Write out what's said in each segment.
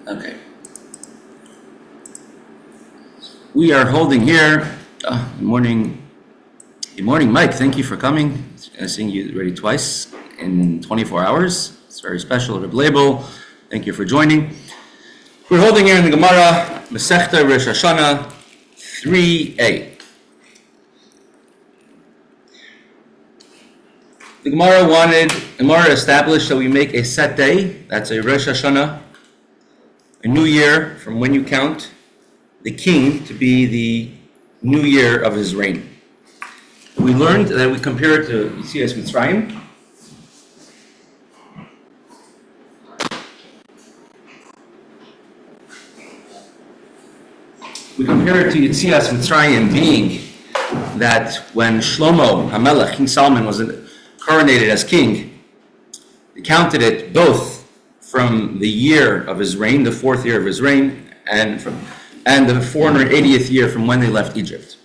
Okay. We are holding here. Good morning. Good morning, Mike. Thank you for coming. I've seen you already twice in 24 hours. It's very special. Rebbe label. Thank you for joining. We're holding here in the Gemara, Mesechta Rosh Hashana 3a. The Gemara established that we make a set day. That's a Rosh Hashana, a new year from when you count the king to be the new year of his reign. We learned that we compare it to Yetzias Mitzrayim. We compare it to Yetzias Mitzrayim being that when Shlomo HaMelech, King Solomon, was coronated as king, they counted it both from the year of his reign, the fourth year of his reign, and the 480th year from when they left Egypt.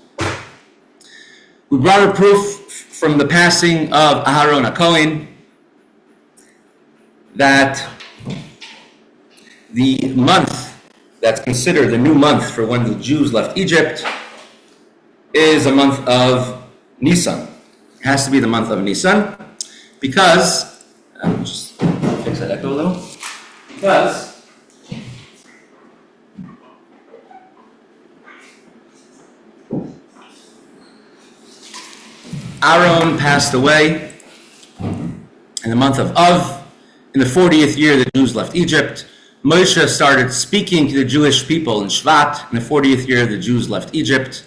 We brought a proof from the passing of Aharon HaKohen that the month that's considered the new month for when the Jews left Egypt is a month of Nisan. It has to be the month of Nisan because, just fix that echo a little, because Aaron passed away in the month of Av. In the 40th year, the Jews left Egypt. Moshe started speaking to the Jewish people in Shvat. In the 40th year, the Jews left Egypt.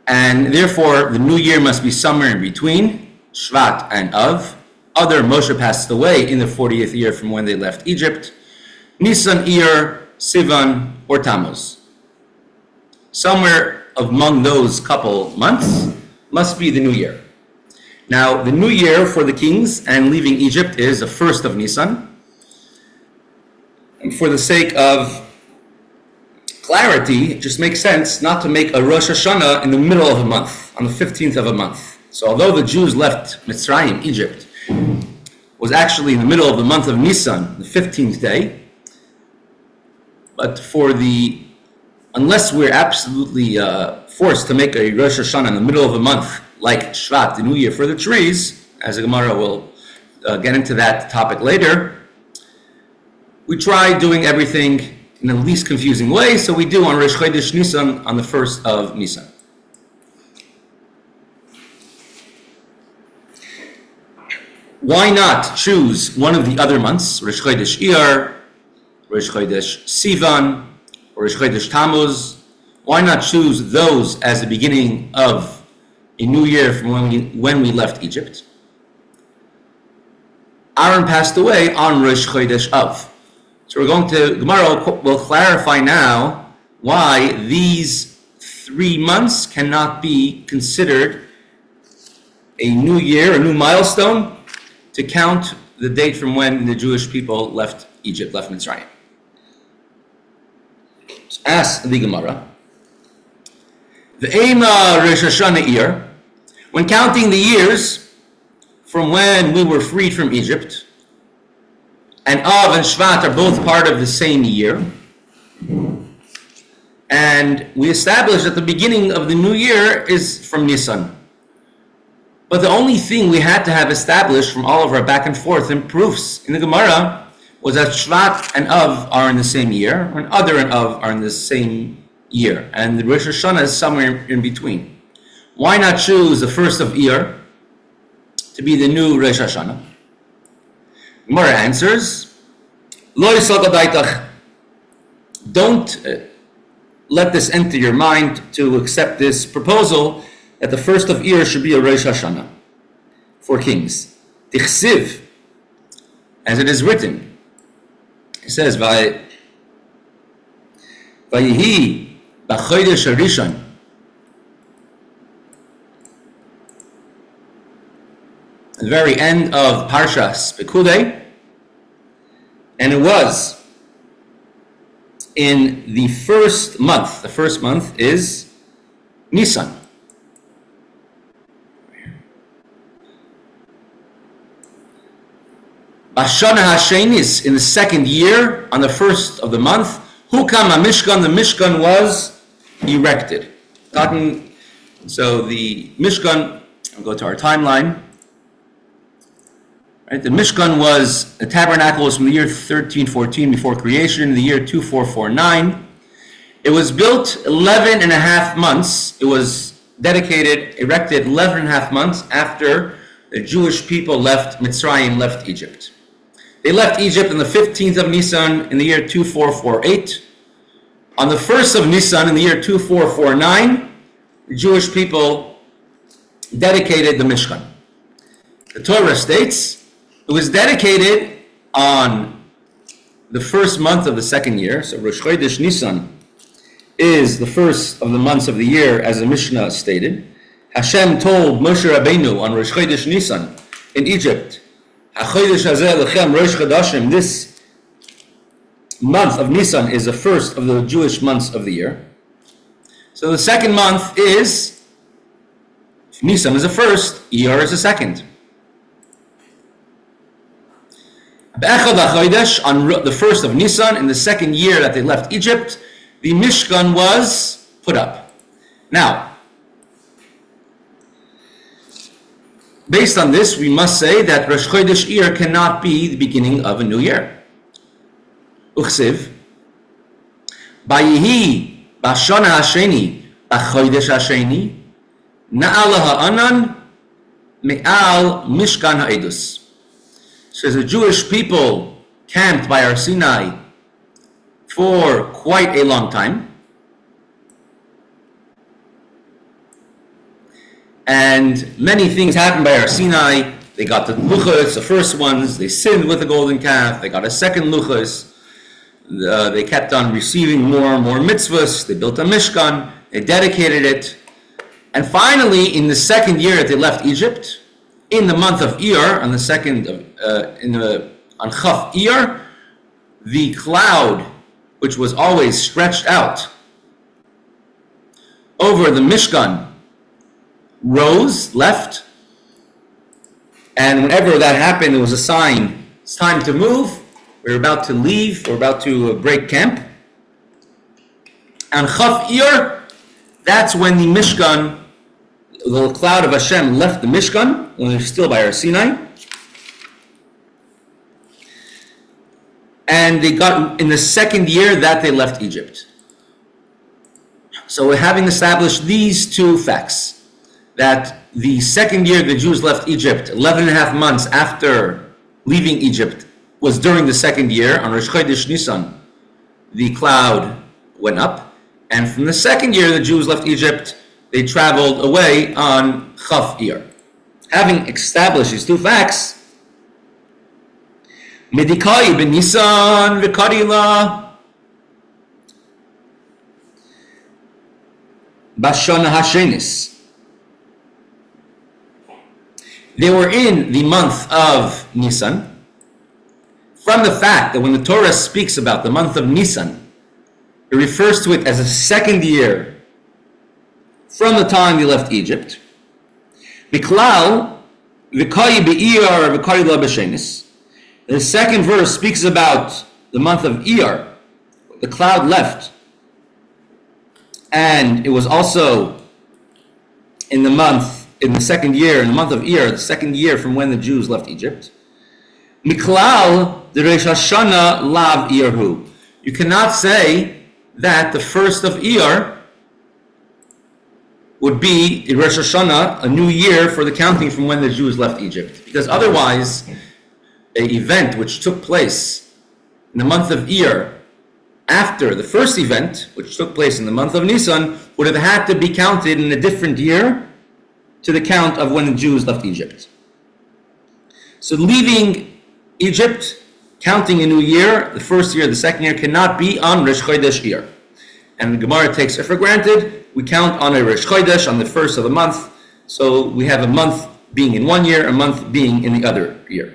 And therefore, the new year must be somewhere in between Shvat and Av. Other Moshe passed away in the 40th year from when they left Egypt. Nisan, Iyar, Sivan, or Tammuz. Somewhere among those couple months must be the new year. Now, the new year for the kings and leaving Egypt is the 1st of Nisan. And for the sake of clarity, it just makes sense not to make a Rosh Hashanah in the middle of a month, on the 15th of a month. So although the Jews left Mitzrayim, Egypt, was actually in the middle of the month of Nisan, the 15th day, but unless we're absolutely forced to make a Rosh Hashanah in the middle of a month, like Shvat, the new year for the trees, as the Gemara will get into that topic later, we try doing everything in the least confusing way, so we do on Rosh Chodesh Nisan on the 1st of Nisan. Why not choose one of the other months, Rosh Chodesh Iyar, Rosh Chodesh Sivan, or Rosh Chodesh Tammuz? Why not choose those as the beginning of a new year from when we left Egypt? Aaron passed away on Rosh Chodesh Av. So Gemara will clarify now why these 3 months cannot be considered a new year, a new milestone, to count the date from when the Jewish people left Egypt, left Mitzrayim. So ask the Gemara, the Ema Rosh Hashanah Iyar, when counting the years from when we were freed from Egypt, and Av and Shvat are both part of the same year, and we established that the beginning of the new year is from Nisan. But the only thing we had to have established from all of our back and forth and proofs in the Gemara was that Shvat and Av are in the same year, and Adar and Av are in the same year, and the Rosh Hashanah is somewhere in between. Why not choose the 1st of Iyar to be the new Rosh Hashanah? Gemara answers, Lo yisal gadaitach. Don't let this enter your mind to accept this proposal that the 1st of Iyar should be a Rosh Hashanah for kings. Tichsiv, as it is written, it says, Vayihi b'chodesh harishon, at the very end of Parshas Pekudei, and it was in the first month. The first month is Nisan. Hashana Hashenis, in the second year, on the first of the month, Hukam HaMishkan, the Mishkan was erected. So the Mishkan, I'll go to our timeline. Right, the Mishkan was, the tabernacle was from the year 1314 before creation, in the year 2449. It was built 11 and a half months. It was dedicated, erected 11 and a half months after the Jewish people left Mitzrayim, left Egypt. They left Egypt on the 15th of Nisan in the year 2448. On the 1st of Nisan in the year 2449, the Jewish people dedicated the Mishkan. The Torah states it was dedicated on the first month of the second year. So Rosh Chodesh Nisan is the first of the months of the year, as the Mishnah stated. Hashem told Moshe Rabbeinu on Rosh Chodesh Nisan in Egypt, HaChodesh hazeh lechem Rosh Chodashim, this month of Nisan is the first of the Jewish months of the year. So the second month is, Nisan is the first, Iyar is the second. Be'echad HaChodesh, on the first of Nisan, in the second year that they left Egypt, the Mishkan was put up. Now, based on this, we must say that Rosh Chodesh Iyar cannot be the beginning of a new year. Uchsiv, Bayihi Bashana Hasheni Bachodesh Hasheni Na'al Ha'anan Me'al Mishkan Ha'edus. So the Jewish people camped by Har Sinai for quite a long time. And many things happened by Har Sinai. They got the luchos, the first ones. They sinned with the golden calf. They got a second luchos. They kept on receiving more and more mitzvahs. They built a Mishkan. They dedicated it. And finally, in the second year that they left Egypt, in the month of Iyar, on the second of, on Chaf Iyar, the cloud, which was always stretched out over the Mishkan, rose, left, and whenever that happened, it was a sign, it's time to move, we're about to leave, we're about to break camp. On Chaf Iyar, that's when the Mishkan, the cloud of Hashem left the Mishkan, when they're still by Har Sinai, and they got in the second year that they left Egypt. So having established these two facts, that the second year the Jews left Egypt, 11 and a half months after leaving Egypt, was during the second year, on Rosh Chodesh Nisan, the cloud went up, and from the second year the Jews left Egypt, they traveled away on Chaf Iyar. Having established these two facts, Medikai ben Nisan v'Karila Bashana Hashenis. They were in the month of Nisan. From the fact that when the Torah speaks about the month of Nisan, it refers to it as a second year from the time they left Egypt. Biklal v'kayi be'iyar v'karila b'shenis. The second verse speaks about the month of Iyar. The cloud left, and it was also in the second year, in the month of Iyar, the second year from when the Jews left Egypt. Miklal the Rosh Hashana lav Iyarhu. You cannot say that the first of Iyar would be Rosh Hashana, a new year for the counting from when the Jews left Egypt, because otherwise, an event which took place in the month of Iyar after the first event, which took place in the month of Nisan, would have had to be counted in a different year to the count of when the Jews left Egypt. So leaving Egypt, counting a new year, the first year, the second year, cannot be on Rosh Chodesh Iyar. And the Gemara takes it for granted. We count on a Rosh Chodesh on the first of the month, so we have a month being in one year, a month being in the other year.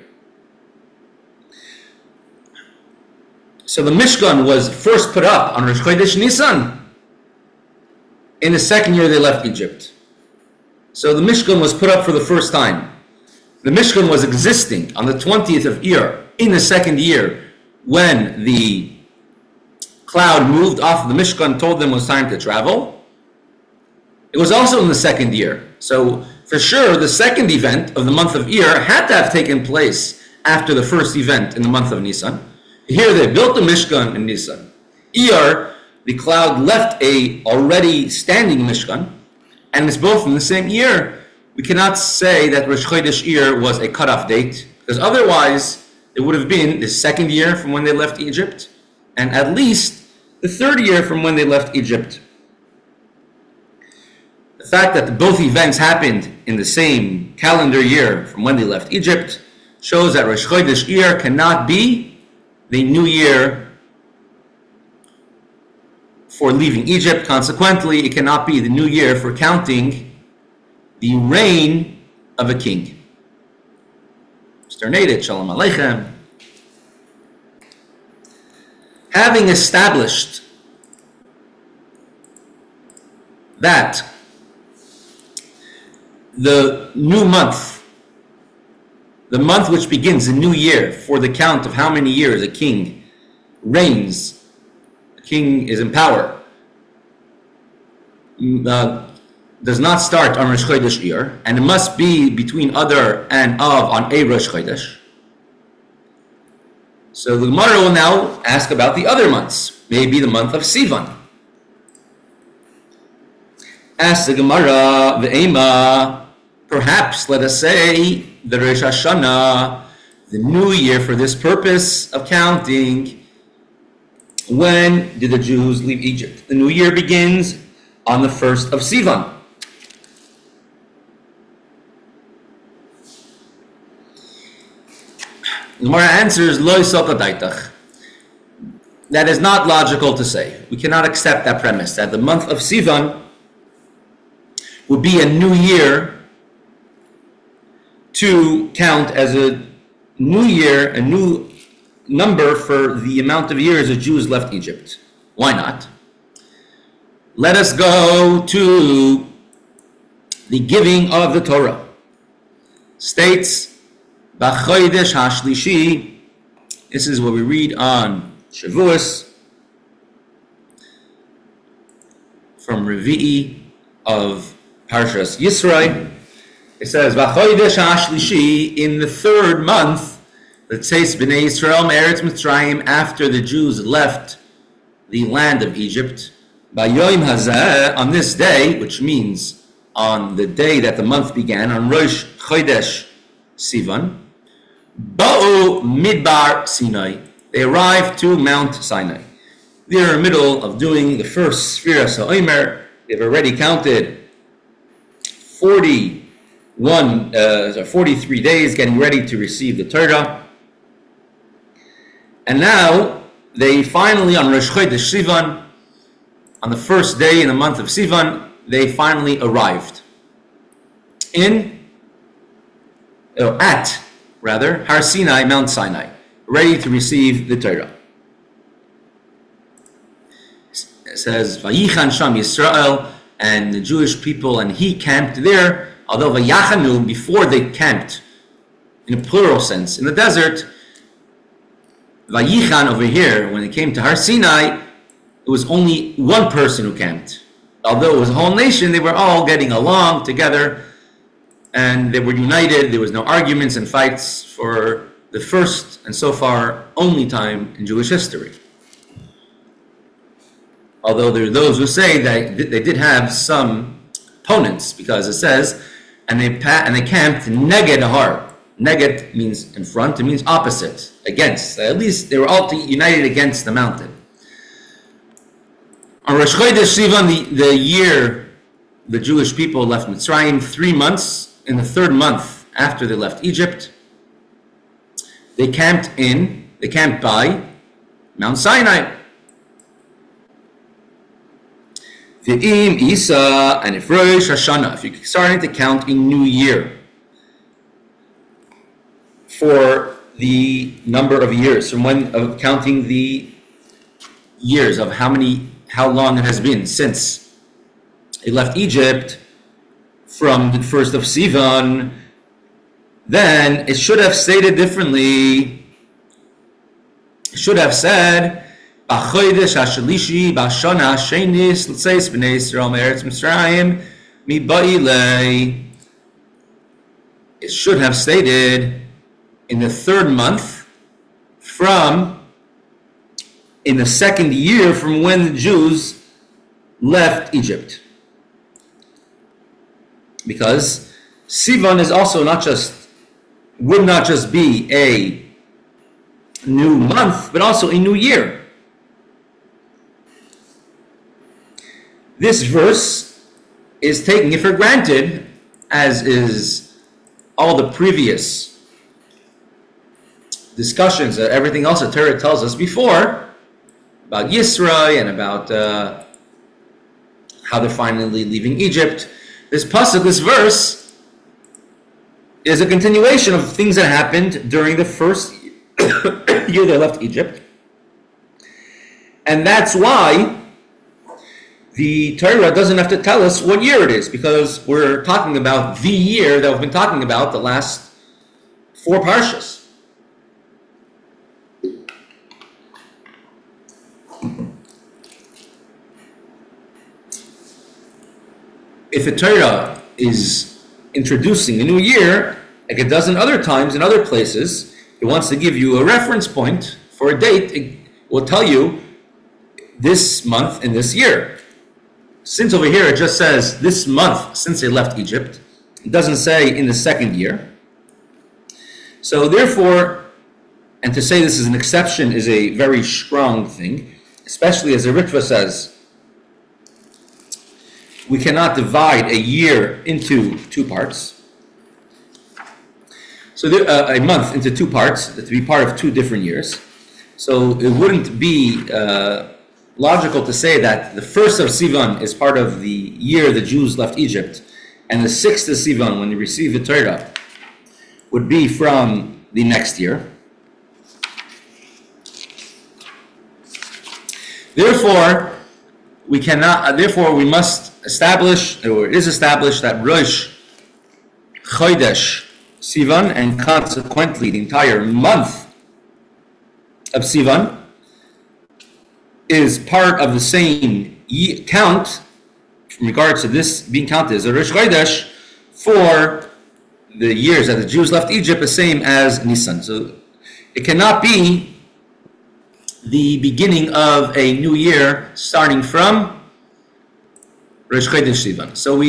So the Mishkan was first put up on Rosh Chodesh Nisan in the second year they left Egypt. So the Mishkan was put up for the first time. The Mishkan was existing on the 20th of Iyar in the second year when the cloud moved off of the Mishkan, told them it was time to travel. It was also in the second year. So for sure, the second event of the month of Iyar had to have taken place after the first event in the month of Nisan. Here they built the Mishkan in Nisan. Iyar, the cloud left a already standing Mishkan, and it's both in the same year. We cannot say that Rosh Chodesh Iyar was a cutoff date, because otherwise it would have been the second year from when they left Egypt, and at least the third year from when they left Egypt. The fact that both events happened in the same calendar year from when they left Egypt shows that Rosh Chodesh Iyar cannot be the new year for leaving Egypt. Consequently, it cannot be the new year for counting the reign of a king. Sternated, Shalom Aleichem. Having established that the new month, the month which begins the new year for the count of how many years a king reigns, a king is in power, does not start on Rosh Chodesh Iyar, and it must be between Adar and Av on a Rosh Chodesh. So the Gemara will now ask about the other months, maybe the month of Sivan. Ask the Gemara, Ve'ema, perhaps, let us say, the Rosh Hashana, the new year for this purpose of counting. When did the Jews leave Egypt? The new year begins on the 1st of Sivan. The Gemara answers, Lo Yisokadaitach. That is not logical to say. We cannot accept that premise, that the month of Sivan would be a new year to count as a new year, a new number for the amount of years the Jews left Egypt. Why not? Let us go to the giving of the Torah. States, B'chodesh hashlishi, this is what we read on Shavuos, from Revi'i of Parshas Yisro. It says, V'chodesh hashlishi, in the third month, that says B'nei Yisrael me'eretz Mitzrayim, after the Jews left the land of Egypt, B'yoyim hazeh, on this day, which means on the day that the month began, on Rosh Chodesh Sivan, Ba'u Midbar Sinai, they arrived to Mount Sinai. They're in the middle of doing the first Sfira Sa'omer. They've already counted 43 days getting ready to receive the Torah. And now they finally, on Rosh Chodesh Sivan, on the first day in the month of Sivan, they finally arrived at Har Sinai, Mount Sinai, ready to receive the Torah. It says, Vayichan Sham Yisrael, and the Jewish people, and he camped there, although Vayachanu, before they camped, in a plural sense, in the desert, Vayichan over here, when it came to Har Sinai, it was only one person who camped. Although it was a whole nation, they were all getting along together, and they were united. There was no arguments and fights for the first, and so far, only time in Jewish history. Although there are those who say that they did have some opponents, because it says, and they camped neged har. Neged means in front, it means opposite, against. At least they were all united against the mountain. On Rosh Chodesh Sivan, the year the Jewish people left Mitzrayim, 3 months, in the third month after they left Egypt, they camped by Mount Sinai. V'im Isa, and if Rosh Hashana, if you're starting to count a new year for the number of years, from when of counting the years of how long it has been since they left Egypt, from the 1st of Sivan, then it should have stated differently, should have said, "B'chodesh hashlishi b'Hashana shenis l'tzeis b'nei Yisrael me'eretz Mitzrayim mi'ba'ilei." It should have stated in the third month in the second year from when the Jews left Egypt. Because Sivan is also would not just be a new month, but also a new year. This verse is taking it for granted, as is all the previous discussions, everything else that Torah tells us before, about Yisrael and about how they're finally leaving Egypt. This pasuk, this verse, is a continuation of things that happened during the first year they left Egypt. And that's why the Torah doesn't have to tell us what year it is, because we're talking about the year that we've been talking about the last 4 parshas. If a Torah is introducing a new year, like it does in other times, in other places, it wants to give you a reference point for a date. It will tell you this month in this year. Since over here it just says this month since they left Egypt, it doesn't say in the second year. So therefore, and to say this is an exception is a very strong thing, especially as the Ritva says, we cannot divide a year into 2 parts. So a month into 2 parts, to be part of 2 different years. So it wouldn't be logical to say that the 1st of Sivan is part of the year the Jews left Egypt, and the 6th of Sivan, when they received the Torah, would be from the next year. Therefore, we must establish, or it is established, that Rosh, Chodesh, Sivan, and consequently the entire month of Sivan is part of the same count in regards to this being counted as a Rosh Chodesh for the years that the Jews left Egypt, the same as Nisan. So it cannot be the beginning of a new year starting from Rosh Chodesh Sivan. So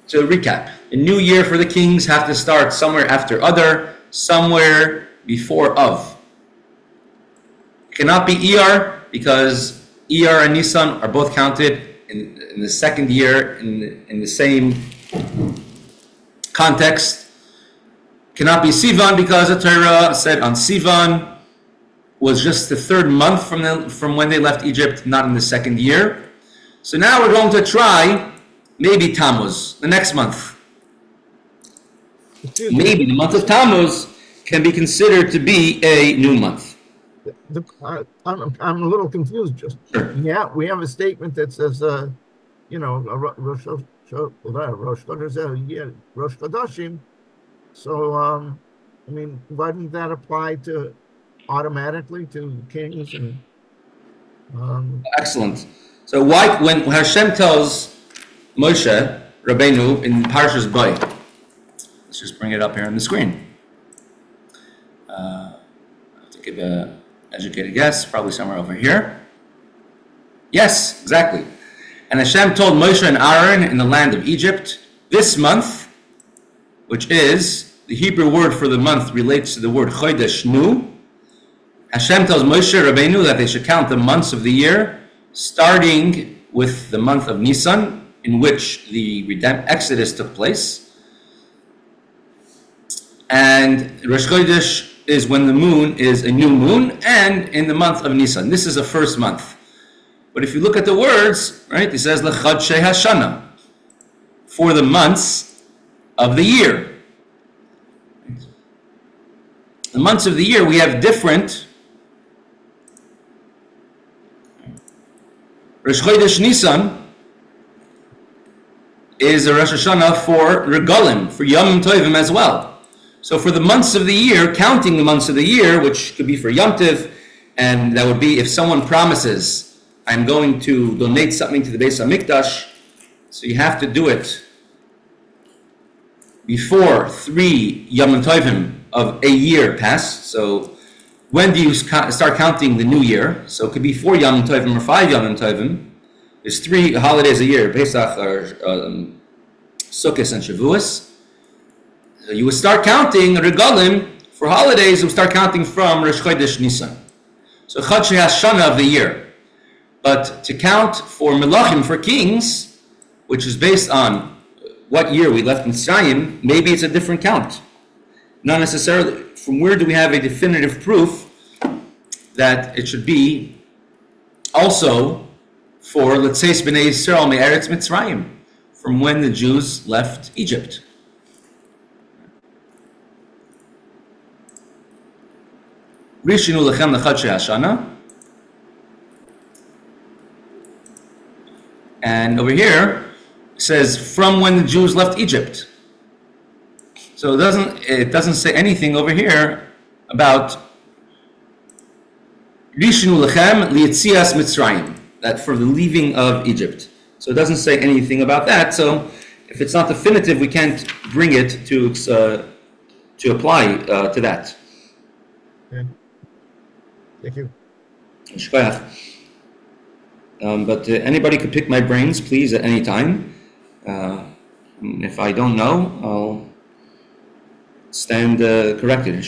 to recap, a new year for the kings have to start somewhere after Adar, somewhere before Av. It cannot be Iyar, because Iyar and Nisan are both counted in the second year in the same context. It cannot be Sivan, because the Torah said on Sivan was just the 3rd month from when they left Egypt, not in the second year. So now we're going to try maybe Tammuz, the next month. Maybe the month of Tammuz can be considered to be a new month. I'm a little confused. Sure. Yeah, we have a statement that says, Rosh Chodeshim. So, why didn't that apply automatically to kings and? Excellent. So why, when Hashem tells Moshe Rabbeinu in Parshas Bay, let's just bring it up here on the screen. I have to give an educated guess, probably somewhere over here. Yes, exactly. And Hashem told Moshe and Aaron in the land of Egypt, this month, which is, the Hebrew word for the month relates to the word Chodesh Nu. Hashem tells Moshe Rabbeinu that they should count the months of the year, starting with the month of Nisan, in which the Exodus took place. And Rosh Chodesh is when the moon is a new moon, and in the month of Nisan. This is the first month. But if you look at the words, right, it says L'chadshei Hashana, for the months of the year. The months of the year, we have different. Rosh Chodesh Nisan is a Rosh Hashanah for Regalim, for Yom Tovim as well. So for the months of the year, counting the months of the year, which could be for Yom Tov, and that would be if someone promises, I'm going to donate something to the Beis HaMikdash, so you have to do it before 3 Yom Tovim of a year pass. So when do you start counting the new year? So it could be 4 Yom Tovim or 5 Yom Tovim. There's 3 holidays a year, Pesach, Sukkot, and Shavuos. So you would start counting regalim for holidays. You would start counting from Rosh Chodesh Nisan. So Chadshei Hashana of the year. But to count for Melachim, for kings, which is based on what year we left in Mitzrayim, maybe it's a different count. Not necessarily. From where do we have a definitive proof that it should be also for, let's say, Bnei Yisrael Me'eretz Mitzrayim, from when the Jews left Egypt? Rishinu lechem lechadshei Hashana. And over here it says from when the Jews left Egypt. So it doesn't say anything over here about Rishinu lechem liyetzias Mitzrayim, that for the leaving of Egypt. So it doesn't say anything about that. So if it's not definitive, we can't bring it to apply to that. Okay. Thank you. But anybody could pick my brains, please, at any time. If I don't know, I'll stand corrected.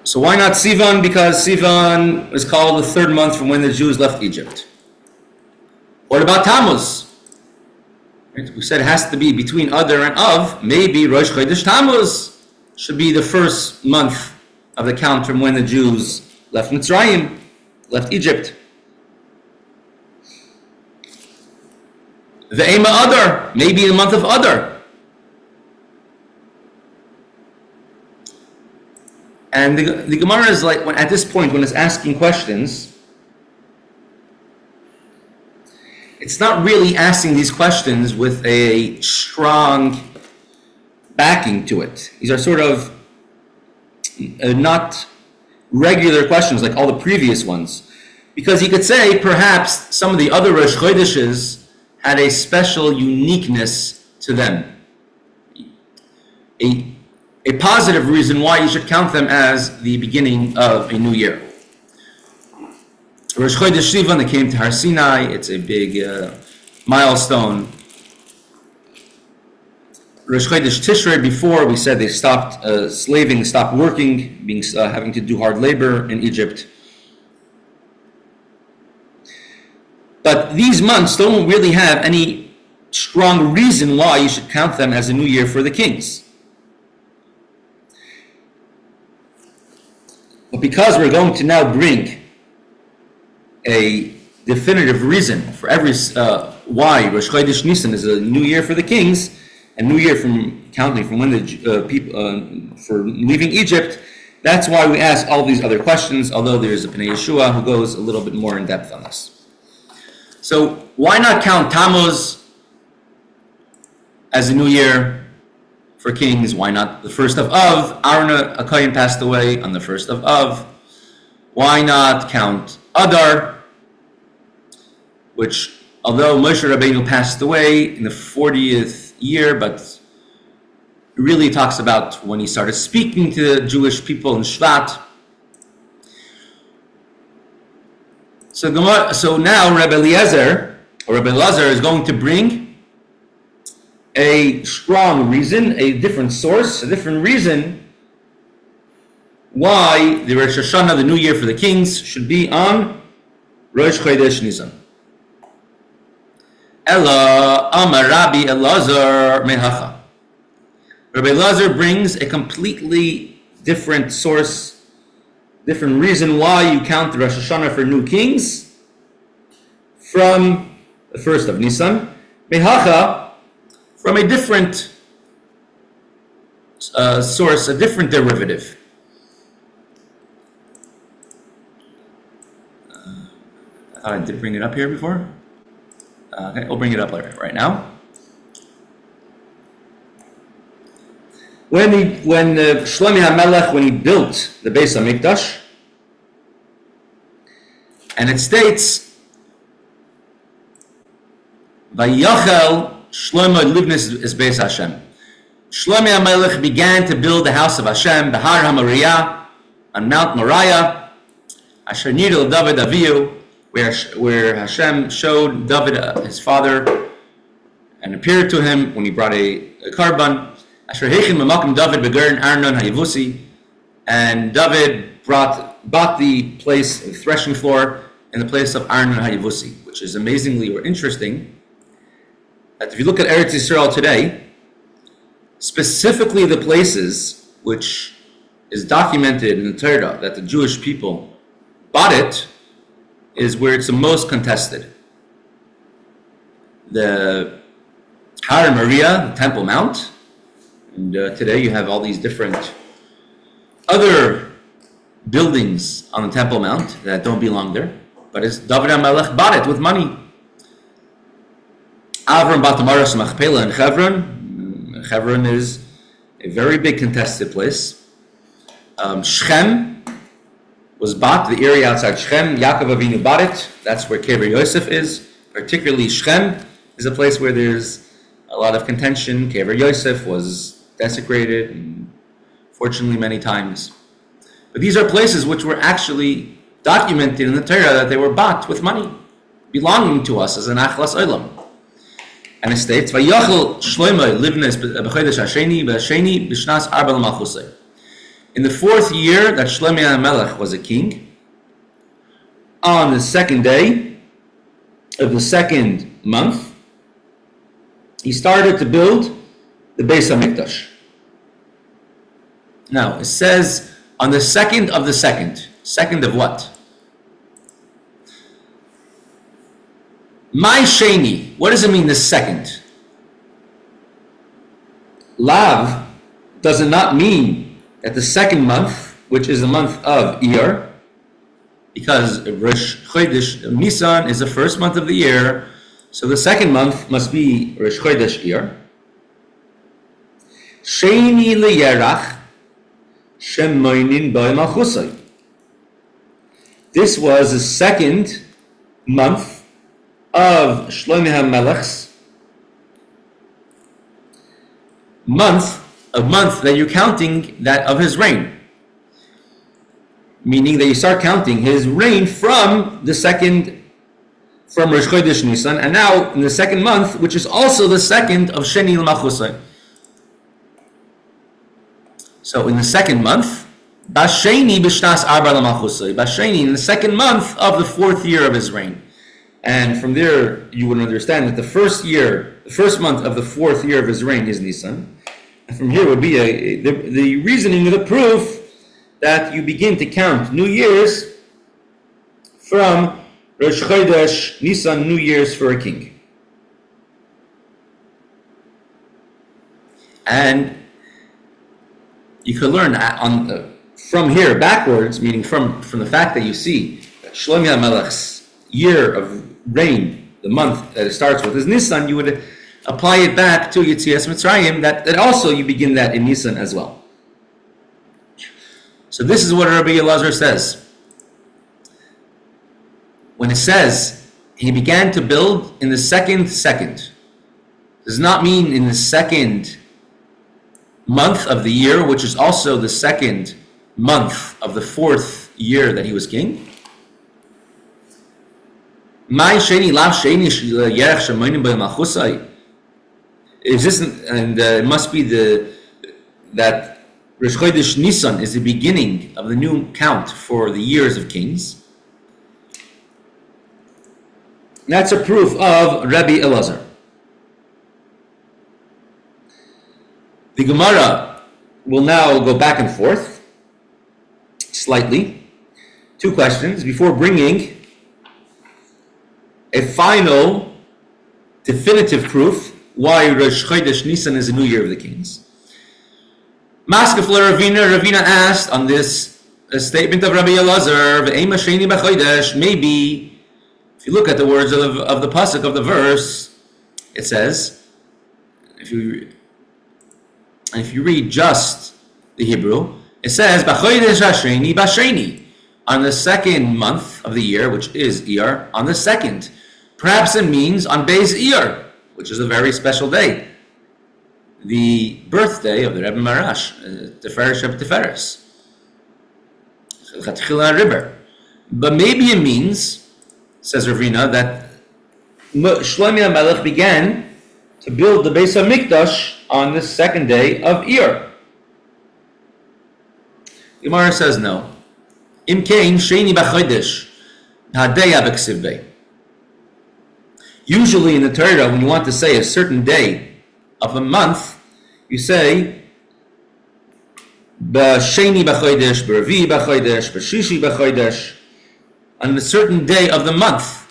So why not Sivan? Because Sivan is called the 3rd month from when the Jews left Egypt. What about Tammuz? Right? We said it has to be between Adar and Av. Maybe Rosh Chodesh Tammuz should be the 1st month of the count from when the Jews left Mitzrayim, left Egypt. The Ema Adar, maybe the month of Adar. And the Gemara is like, at this point, when it's asking questions, it's not really asking these questions with a strong backing to it. These are sort of not regular questions like all the previous ones. Because you could say perhaps some of the other Rosh Chodeshes had a special uniqueness to them. A positive reason why you should count them as the beginning of a new year. Rosh Chodesh Sivan, they came to Har Sinai. It's a big milestone. Rosh Chodesh Tishrei, before we said they stopped slaving, stopped working, having to do hard labor in Egypt. But these months don't really have any strong reason why you should count them as a new year for the kings. But because we're going to now bring a definitive reason for every why Rosh Chodesh Nisan is a new year for the kings, and new year from counting from when the people for leaving Egypt, that's why we ask all these other questions, although there's a Pnei Yeshua who goes a little bit more in depth on this. So why not count Tammuz as a new year for kings? Why not the 1st of Av? Aaron a Kohen passed away on the 1st of Av. Why not count Adar, which, although Moshe Rabbeinu passed away in the 40th year, but it really talks about when he started speaking to the Jewish people in Shvat. So now Rebbe Eliezer is going to bring a strong reason, a different source, a different reason why the Rosh Hashana, the new year for the kings, should be on Rosh Chodesh Nisan. Ella Amar Rabbi Elazar Mehacha. Rabbi Elazar brings a completely different source, different reason why you count the Rosh Hashana for new kings from the 1st of Nisan. Mehacha, from a different source, a different derivative. I thought I did bring it up here before. Okay, we'll bring it up right now. When Shlomi HaMelech, when he built the Beis HaMikdash, and it states, Vayachel Shlomo livnis es Beis Hashem. Shlomi HaMelech began to build the house of Hashem, Behar HaMoriah, on Mount Moriah, Asher nidel David Avihu, where Hashem showed David, his father, and appeared to him when he brought a carbon. Asher Heichin Mamakim David Begern Arnon HaYevusi, and David bought the place, the threshing floor, in the place of Arnon HaYevusi, which is amazingly or interesting. That if you look at Eretz Yisrael today, specifically the places which is documented in the Torah that the Jewish people bought it, is where it's the most contested. The Har Moriah, the Temple Mount, and today you have all these different other buildings on the Temple Mount that don't belong there, but it's David HaMelech bought it with money. Avram Batamaras Machpelah in Hebron. Hebron is a very big contested place. Shechem was bought, the area outside Shechem. Yaakov Avinu bought it. That's where Kever Yosef is. Particularly Shechem is a place where there's a lot of contention. Kever Yosef was desecrated, and fortunately many times. But these are places which were actually documented in the Torah that they were bought with money, belonging to us as an achlas olam. And it states, "Vayachel Shlomo livnes b'chodesh hasheni b'sheni b'shnas arba l'malchusay." In the 4th year that Shlomo HaMelech was a king, on the 2nd day of the 2nd month, he started to build the Beis HaMikdash. Now, it says on the 2nd of the 2nd. 2nd of what? My Sheni. What does it mean, the 2nd? Lav does not mean that the 2nd month, which is the month of Iyar, because Rosh Chodesh Nisan is the 1st month of the year, so the 2nd month must be Rosh Chodesh Iyar. Sheni leyerach shemoinin by malchusay. This was the 2nd month of Shlomo HaMelech's month that you're counting that of his reign. Meaning that you start counting his reign from Rosh Chodesh Nisan, and now in the 2nd month, which is also the 2nd of Sheni L'Malchusay. So in the 2nd month, Basheni B'shnas Arba L'Malchusay, Basheni in the 2nd month of the 4th year of his reign. And from there, you would understand that the first month of the 4th year of his reign is Nisan. And from here would be the reasoning of the proof that you begin to count New Year's from Rosh Chodesh Nisan, New Year's for a king. And you could learn from here backwards, meaning from the fact that you see that Shlomo HaMelech's year of reign, the month that it starts with is Nisan, you would apply it back to Yetzias Mitzrayim, that also you begin that in Nisan as well. So this is what Rabbi Elazar says. When it says he began to build in the 2nd, does not mean in the 2nd month of the year, which is also the 2nd month of the 4th year that he was king. My sheni lav sheni yerach shemoinim b'malchusay. Is this, and it must be that Rosh Chodesh Nisan is the beginning of the new count for the years of kings. And that's a proof of Rabbi Elazar. The Gemara will now go back and forth slightly. 2 questions before bringing a final definitive proof why Rosh Chodesh Nisan is a new year of the kings. Ravina asked on this statement of Rabbi Elazar, maybe If you look at the words of the pasuk of the verse, it says, if you read just the Hebrew, it says, "B'chodesh hasheni b'sheni," on the second month of the year, which is Iyar, on the second. Perhaps it means on Beis Iyar, which is a very special day, the birthday of the Rebbe Marash, Tiferes Rebbe Tiferes, Rebbe. But maybe it means, says Ravina, that Shlomo HaMelech began to build the Beis HaMikdash on the second day of Iyar. Gemara says no. Im kein sheni b'chodesh hadeya b'ksiv bey. Usually in the Torah, when you want to say a certain day of a month, you say b'sheni b'chodesh, b'revi b'chodesh, b'shishi b'chodesh, on a certain day of the month.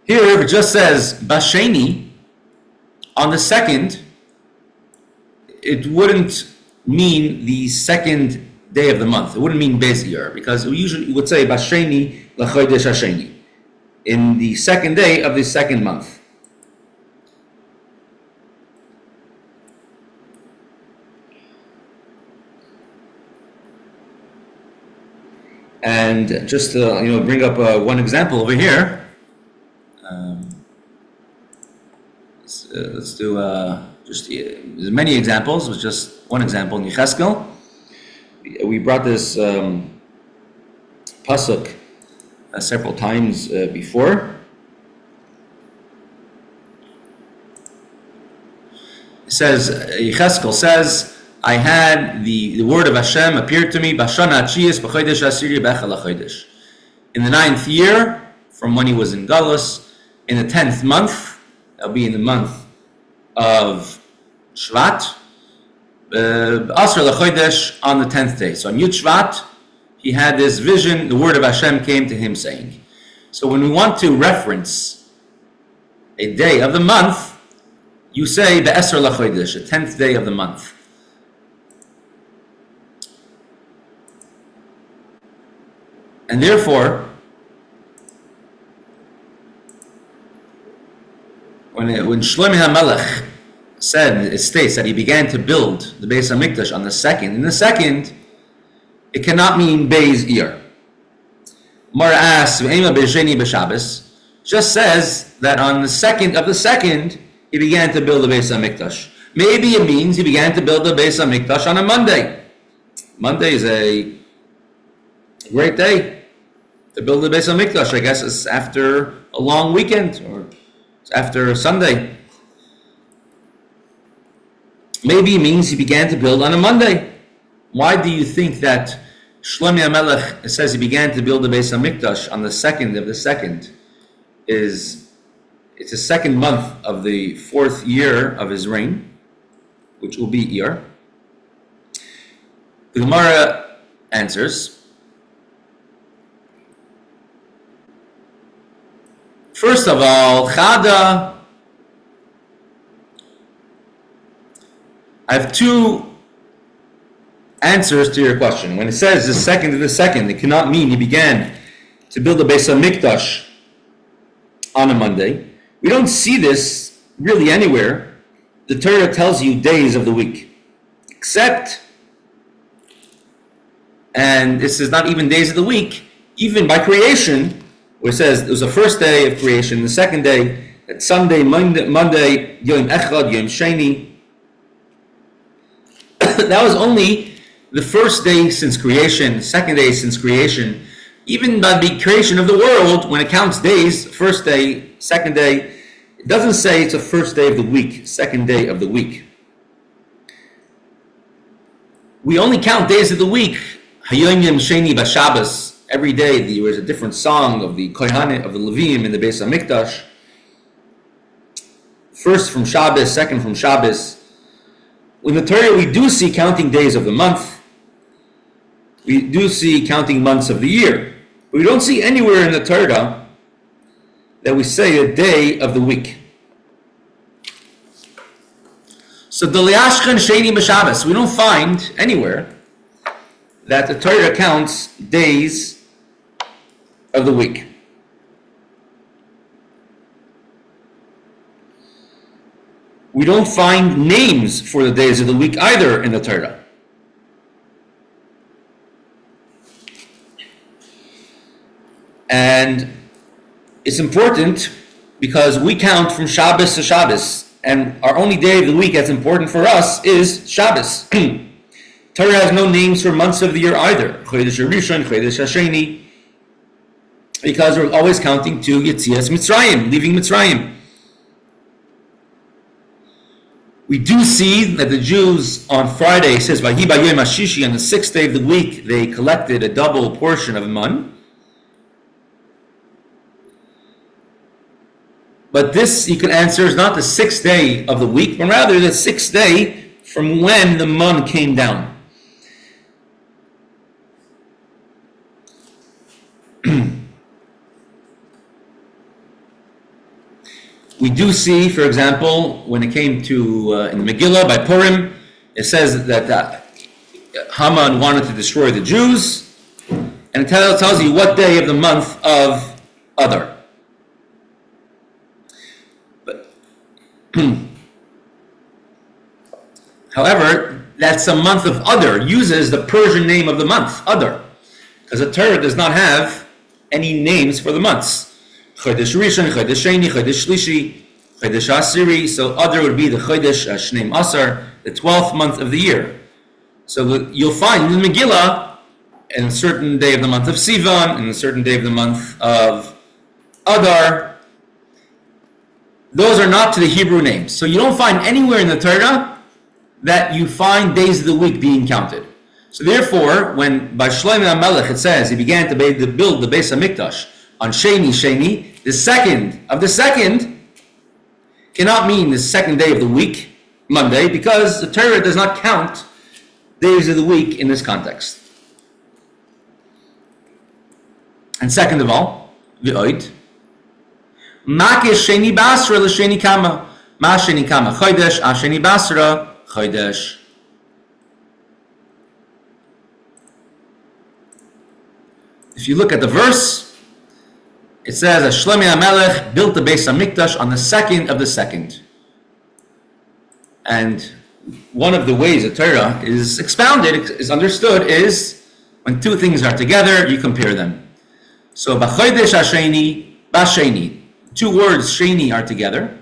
Here it just says b'sheni, on the second. It wouldn't mean the second day of the month. It wouldn't mean Beis Iyar, because we usually would say b'sheni l'chodesh hasheni, in the second day of the second month. And just to bring up one example over here. Let's do there's many examples. With just one example in Yecheskel. We brought this pasuk several times before. It says, Yecheskel says, I had the word of Hashem appeared to me B'Hashana Atchiyas b'chodesh Asiri b'Echel HaChodesh, in the 9th year from when he was in Galus, in the 10th month, that'll be in the month of Shvat, Asr l'chodesh, on the 10th day. So on Yud Shvat, he had this vision, the word of Hashem came to him saying. So when we want to reference a day of the month, you say Be'esr l'chodesh, the 10th day of the month. And therefore, when Shlomo HaMelech it states that he began to build the Beis HaMikdash on the second, in the second, it cannot mean Beis Iyar. Mar asks, V'ema b'sheni b'Shabbos, just says that on the second of the second, he began to build the Beis HaMikdash. Maybe it means he began to build the Beis HaMikdash on a Monday. Monday is a great day to build the Beis HaMikdash. I guess it's after a long weekend, or it's after Sunday. Maybe it means he began to build on a Monday. Why do you think that Shlomo HaMelech says he began to build the Beis HaMikdash on the second of the second? It's the second month of the 4th year of his reign, which will be Iyar. The Gemara answers, first of all, Chada, I have two answers to your question. When it says the second of the second, it cannot mean he began to build the Beis HaMikdash on a Monday. We don't see this really anywhere. The Torah tells you days of the week, except, and this is not even days of the week, even by creation, where it says it was the first day of creation, the second day, that Sunday, Monday, Yom Echad, Yom Sheni. That was only the first day since creation, second day since creation. Even by the creation of the world, when it counts days, first day, second day, it doesn't say it's the first day of the week, second day of the week. We only count days of the week. Hayom Yom Sheni b'Shabbos. Every day there was a different song of the Kohanim, of the Levim in the Beis HaMikdash. First from Shabbos, second from Shabbos. In the Torah, we do see counting days of the month. We do see counting months of the year. But we don't see anywhere in the Torah that we say a day of the week. So, D'Liashchen Sheni b'Shabbos, we don't find anywhere that the Torah counts days of the week. We don't find names for the days of the week either in the Torah. And it's important because we count from Shabbos to Shabbos, and our only day of the week that's important for us is Shabbos. Torah has no names for months of the year either. Chodesh Rishon, Chodesh Hasheni, because we're always counting to Yetzias Mitzrayim, leaving Mitzrayim. We do see that the Jews on Friday, it says, Vahi B'yom HaShishi, on the sixth day of the week, they collected a double portion of man. But this, you can answer, is not the sixth day of the week, but rather the sixth day from when the man came down. We do see, for example, when it came to in the Megillah by Purim, it says that Haman wanted to destroy the Jews, and it tells you what day of the month of Adar. But, however, that's a month of Adar, uses the Persian name of the month, Adar, because the Torah does not have any names for the months. Chodesh Rishon, Chodesh Sheni, Chodesh Shlishi, Chodesh Asiri. So Adar would be the Chodesh Shneim Asar, the 12th month of the year. So you'll find in the Megillah, in a certain day of the month of Sivan, in a certain day of the month of Adar. Those are not to the Hebrew names. So you don't find anywhere in the Torah that you find days of the week being counted. So therefore, when by Shlomo HaMelech it says he began to build the Beis HaMikdash on Sheni, the second of the second, cannot mean the second day of the week, Monday, because the Torah does not count days of the week in this context. And second of all, v'oid, Makish Sheni Basra l'Sheni Kama, Ma Sheni Kama Chodesh, A Sheni Basra Chodesh. If you look at the verse, it says that Shlomo HaMelech built the Beis HaMikdash on the second of the second. And one of the ways the Torah is expounded, is understood, is when two things are together, you compare them. So, B'chodesh HaSheni, B'Sheni. Two words, Sheni, are together.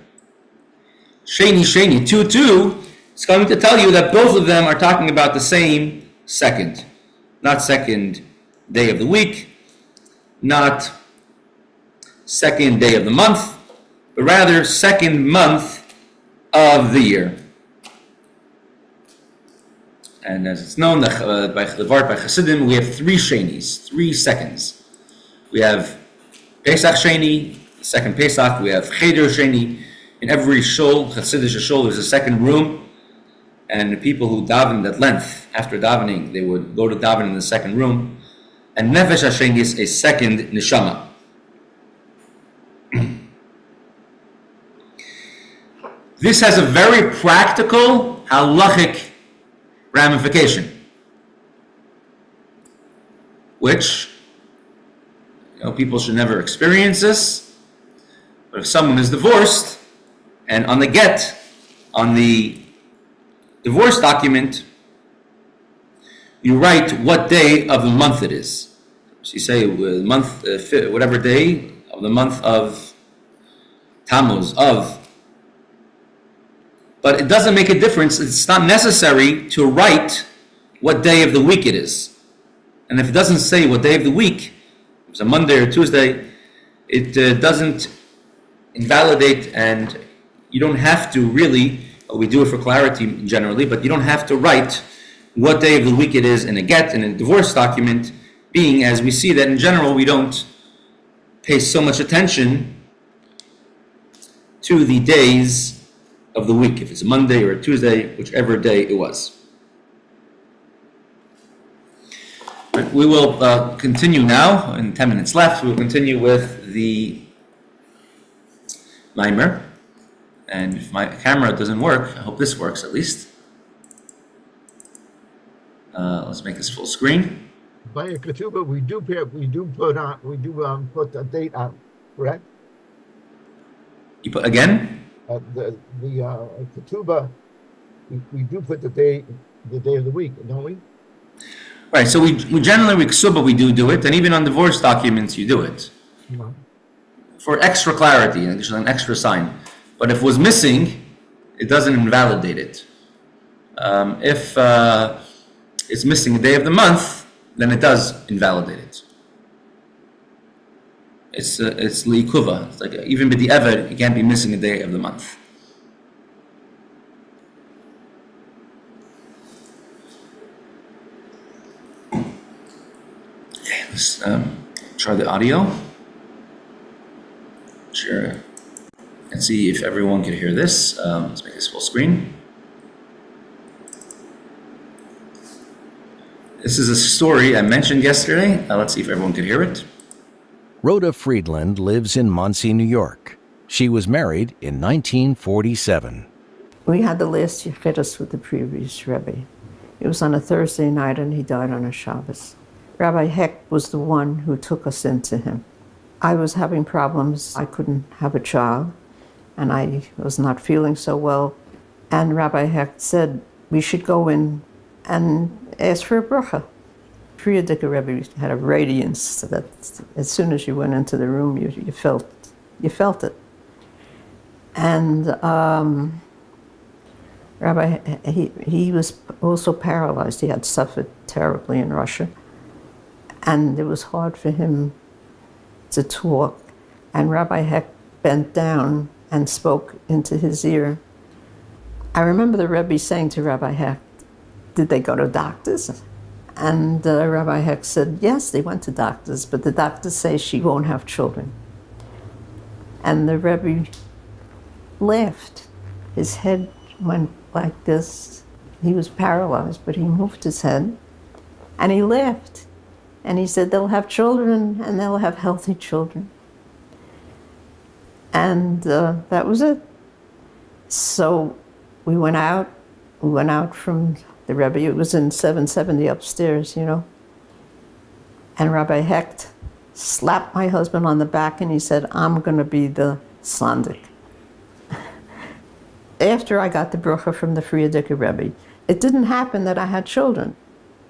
Sheni, two. It's going to tell you that both of them are talking about the same second. Not second day of the week, not second day of the month, but rather second month of the year. And as it's known by Chassidim, we have three Shenis, 3 seconds. We have Pesach Sheni, second Pesach. We have Cheder Sheni. In every shul, Chassidish shul, there's a second room, and the people who davened at length after davening, they would go to daven in the second room. And Nefesh HaSheni is a second neshama. This has a very practical halachic ramification, which people should never experience this. But if someone is divorced, and on the get, on the divorce document, you write what day of the month it is. So you say month, whatever day of the month of Tammuz, of. But it doesn't make a difference. It's not necessary to write what day of the week it is. And if it doesn't say what day of the week, if it's a Monday or Tuesday, it doesn't invalidate, and you don't have to really, we do it for clarity generally, but you don't have to write what day of the week it is in a get, in a divorce document, being as we see that in general we don't pay so much attention to the days of the week, if it's a Monday or a Tuesday, whichever day it was. We will continue now, in 10 minutes left, we will continue with the Maimer. And if my camera doesn't work, I hope this works at least. Let's make this full screen. By a ketubah, we do put a date on, correct? You put again? The ketubah, we do put the day of the week, don't we? Right, so we generally, with ksuba, we do it, and even on divorce documents, you do it. No. For extra clarity, and an extra sign. But if it was missing, it doesn't invalidate it. If it's missing a day of the month, then it does invalidate it. It's liikuva. It's like even with the eved, you can't be missing a day of the month. Okay, let's try the audio. Sure. Let's see if everyone can hear this. Let's make this full screen. This is a story I mentioned yesterday. Let's see if everyone can hear it. Rhoda Friedland lives in Monsey, New York. She was married in 1947. We had the last Yechidus with the previous Rebbe. It was on a Thursday night and he died on a Shabbos. Rabbi Heck was the one who took us into him. I was having problems. I couldn't have a child and I was not feeling so well. And Rabbi Heck said we should go in and ask for a bracha. Veyadaata Rebbe had a radiance that as soon as you went into the room, you felt it. And Rabbi, he was also paralyzed. He had suffered terribly in Russia. And it was hard for him to talk. And Rabbi Heck bent down and spoke into his ear. I remember the Rebbe saying to Rabbi Heck, did they go to doctors? And Rabbi Heck said, yes, they went to doctors, but the doctors say she won't have children. And the Rebbe laughed. His head went like this. He was paralyzed, but he moved his head, and he laughed. And he said, they'll have children, and they'll have healthy children. And that was it. So we went out from the Rebbe. It was in 770 upstairs, you know. And Rabbi Hecht slapped my husband on the back and he said, I'm going to be the sandik. After I got the bracha from the Veyadaata Rebbe, it didn't happen that I had children.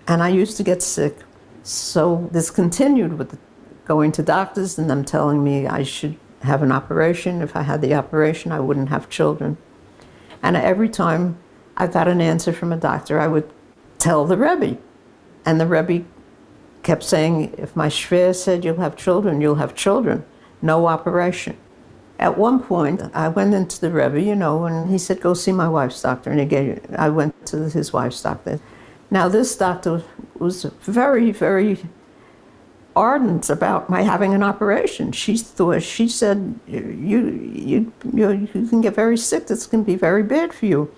And I used to get sick. So this continued with going to doctors and them telling me I should have an operation. If I had the operation, I wouldn't have children. And every time I got an answer from a doctor, I would tell the Rebbe. And the Rebbe kept saying, if my shver said you'll have children, you'll have children. No operation. At one point, I went into the Rebbe, you know, and he said, go see my wife's doctor. And I went to his wife's doctor. Now, this doctor was very, very ardent about my having an operation. She said, you can get very sick. This can be very bad for you.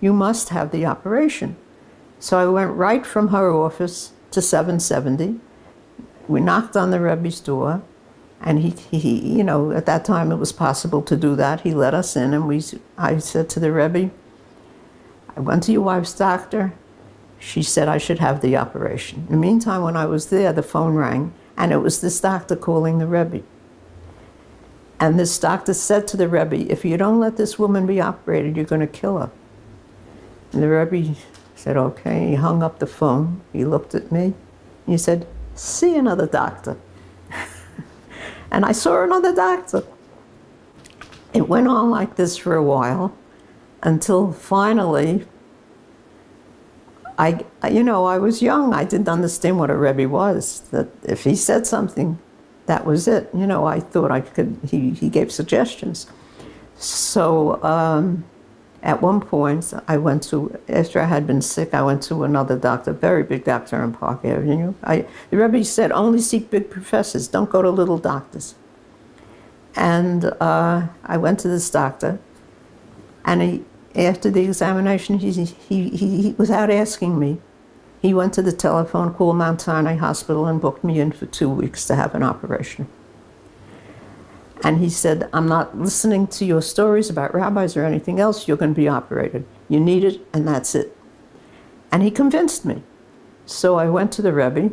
You must have the operation. So I went right from her office to 770. We knocked on the Rebbe's door, and he you know, at that time it was possible to do that. He let us in, and I said to the Rebbe, I went to your wife's doctor. She said I should have the operation. In the meantime, when I was there, the phone rang, and it was this doctor calling the Rebbe. And this doctor said to the Rebbe, if you don't let this woman be operated, you're going to kill her. And the Rebbe said, okay. He hung up the phone. He looked at me. He said, see another doctor. And I saw another doctor. It went on like this for a while until finally, I was young. I didn't understand what a Rebbe was. That if he said something, that was it. You know, I thought I could, he gave suggestions. So at one point, after I had been sick, I went to another doctor, a very big doctor in Park Avenue. The Rebbe said, only seek big professors, don't go to little doctors. And I went to this doctor, and after the examination, he without asking me, he went to the telephone, called Mount Sinai Hospital, and booked me in for 2 weeks to have an operation. And he said, I'm not listening to your stories about rabbis or anything else. You're going to be operated. You need it, and that's it. And he convinced me. So I went to the Rebbe,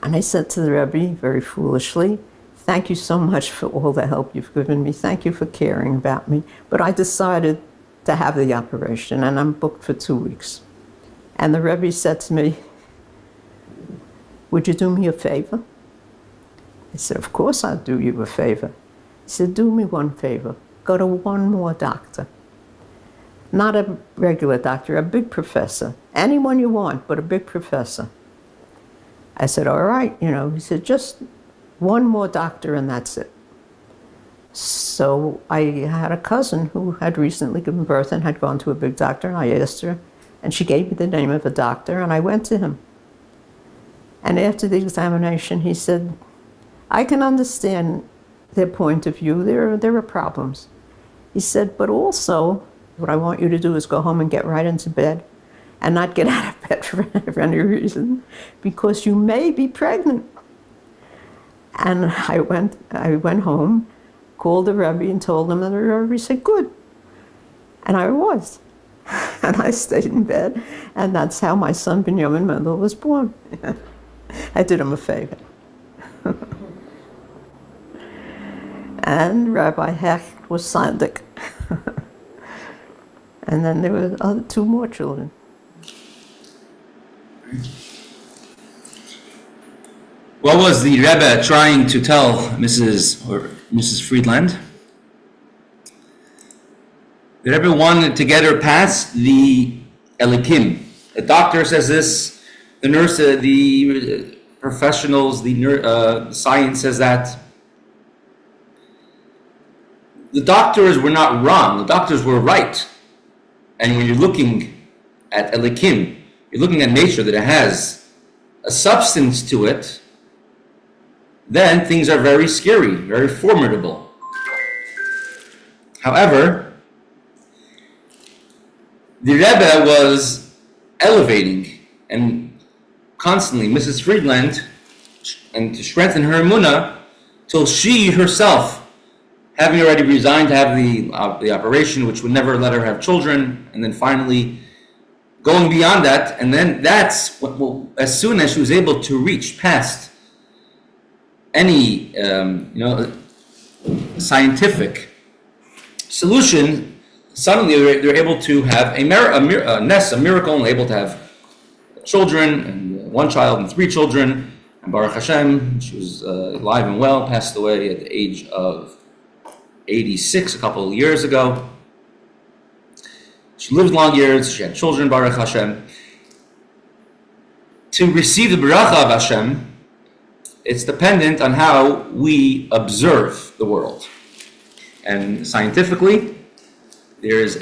and I said to the Rebbe, very foolishly, thank you so much for all the help you've given me. Thank you for caring about me. But I decided to have the operation, and I'm booked for 2 weeks. And the Rebbe said to me, would you do me a favor? I said, of course I'll do you a favor. He said, do me one favor. Go to one more doctor. Not a regular doctor, a big professor. Anyone you want, but a big professor. I said, all right, He said, just one more doctor and that's it. So I had a cousin who had recently given birth and had gone to a big doctor, and I asked her, and she gave me the name of a doctor, and I went to him. And after the examination, he said, I can understand their point of view. There are problems. He said, but also, what I want you to do is go home and get right into bed and not get out of bed for any reason, because you may be pregnant. And I went home, called the Rebbe and told him, and the Rebbe said, good. And I was. And I stayed in bed, and that's how my son Binyamin Mendel was born. I did him a favor. And Rabbi Hecht was Sandik. And then there were 2 more children. What was the Rebbe trying to tell Mrs. Friedland? The Rebbe wanted to get her past the Elikim. The doctor says this, the nurse, the professionals, the science says that. The doctors were not wrong, the doctors were right. And when you're looking at Elikim, you're looking at nature, that it has a substance to it, then things are very scary, very formidable. However, the Rebbe was elevating and constantly Mrs. Friedland, and to strengthen her emunah, till she herself, having already resigned to have the operation, which would never let her have children, and then finally going beyond that, and then that's as soon as she was able to reach past any scientific solution, suddenly they're able to have a miracle, and able to have children, and 1 child and 3 children. And Baruch Hashem, she was alive and well, passed away at the age of 86 a couple of years ago. She lived long years, she had children, Baruch Hashem. To receive the beracha of Hashem, it's dependent on how we observe the world. And scientifically, there's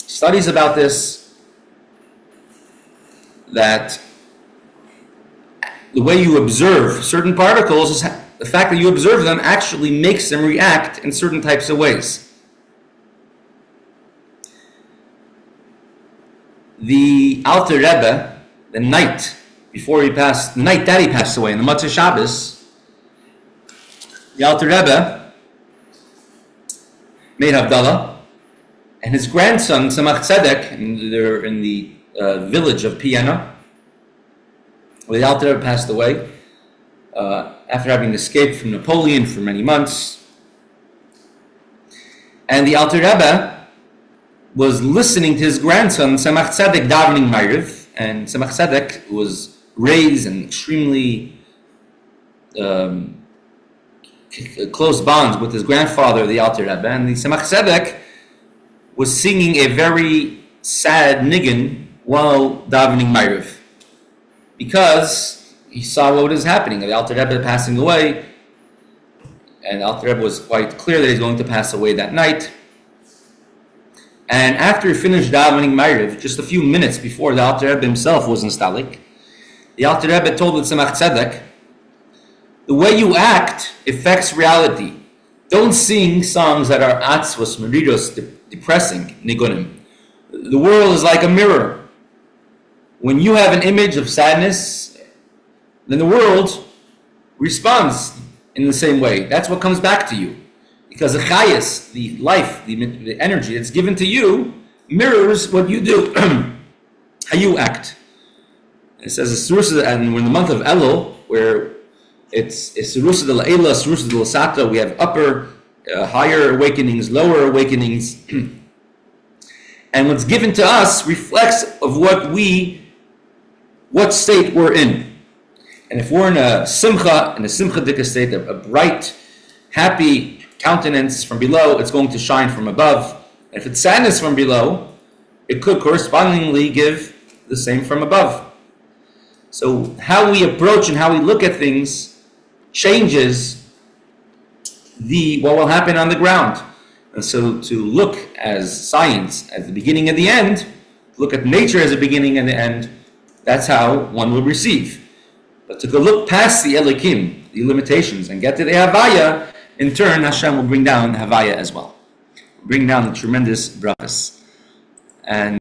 studies about this, that the way you observe certain particles is the fact that you observe them actually makes them react in certain types of ways. The Alter Rebbe, the night that he passed away, in the Motzei Shabbos, the Alter Rebbe made Havdalah, and his grandson Tzemach Tzedek, they're in the village of Piena, where the Alter Rebbe passed away after having escaped from Napoleon for many months. And the Alter Rebbe was listening to his grandson Tzemach Tzedek davening Ma'ariv, and Tzemach Tzedek was raised in extremely close bonds with his grandfather, the Alter Rebbe, and the Tzemach Tzedek was singing a very sad niggin while davening Ma'ariv, because he saw what was happening. The Alter Rebbe passing away, and the Alter Rebbe was quite clear that he's going to pass away that night. And after he finished davening Ma'ariv, just a few minutes before the Alter Rebbe himself was installed, the Alter Rebbe told the Tzemach Tzedek, the way you act affects reality. Don't sing songs that are atzvos, meridos, depressing, nigunim. The world is like a mirror. When you have an image of sadness, then the world responds in the same way. That's what comes back to you. Because the chayas, the life, the energy that's given to you, mirrors what you do, how you act. It says, and we're in the month of Elul, where It's Rusa de la Eila, Rusa de la Sata. We have upper, higher awakenings, lower awakenings. And what's given to us reflects of what state we're in. And if we're in a simcha-dika state, a bright, happy countenance from below, it's going to shine from above. And if it's sadness from below, it could correspondingly give the same from above. So how we approach and how we look at things changes what will happen on the ground. And so to look as science as the beginning and the end, look at nature as the beginning and the end, that's how one will receive. But to go look past the Elikim, the limitations, and get to the Havaya, in turn, Hashem will bring down Havaya as well. Bring down the tremendous brachas. And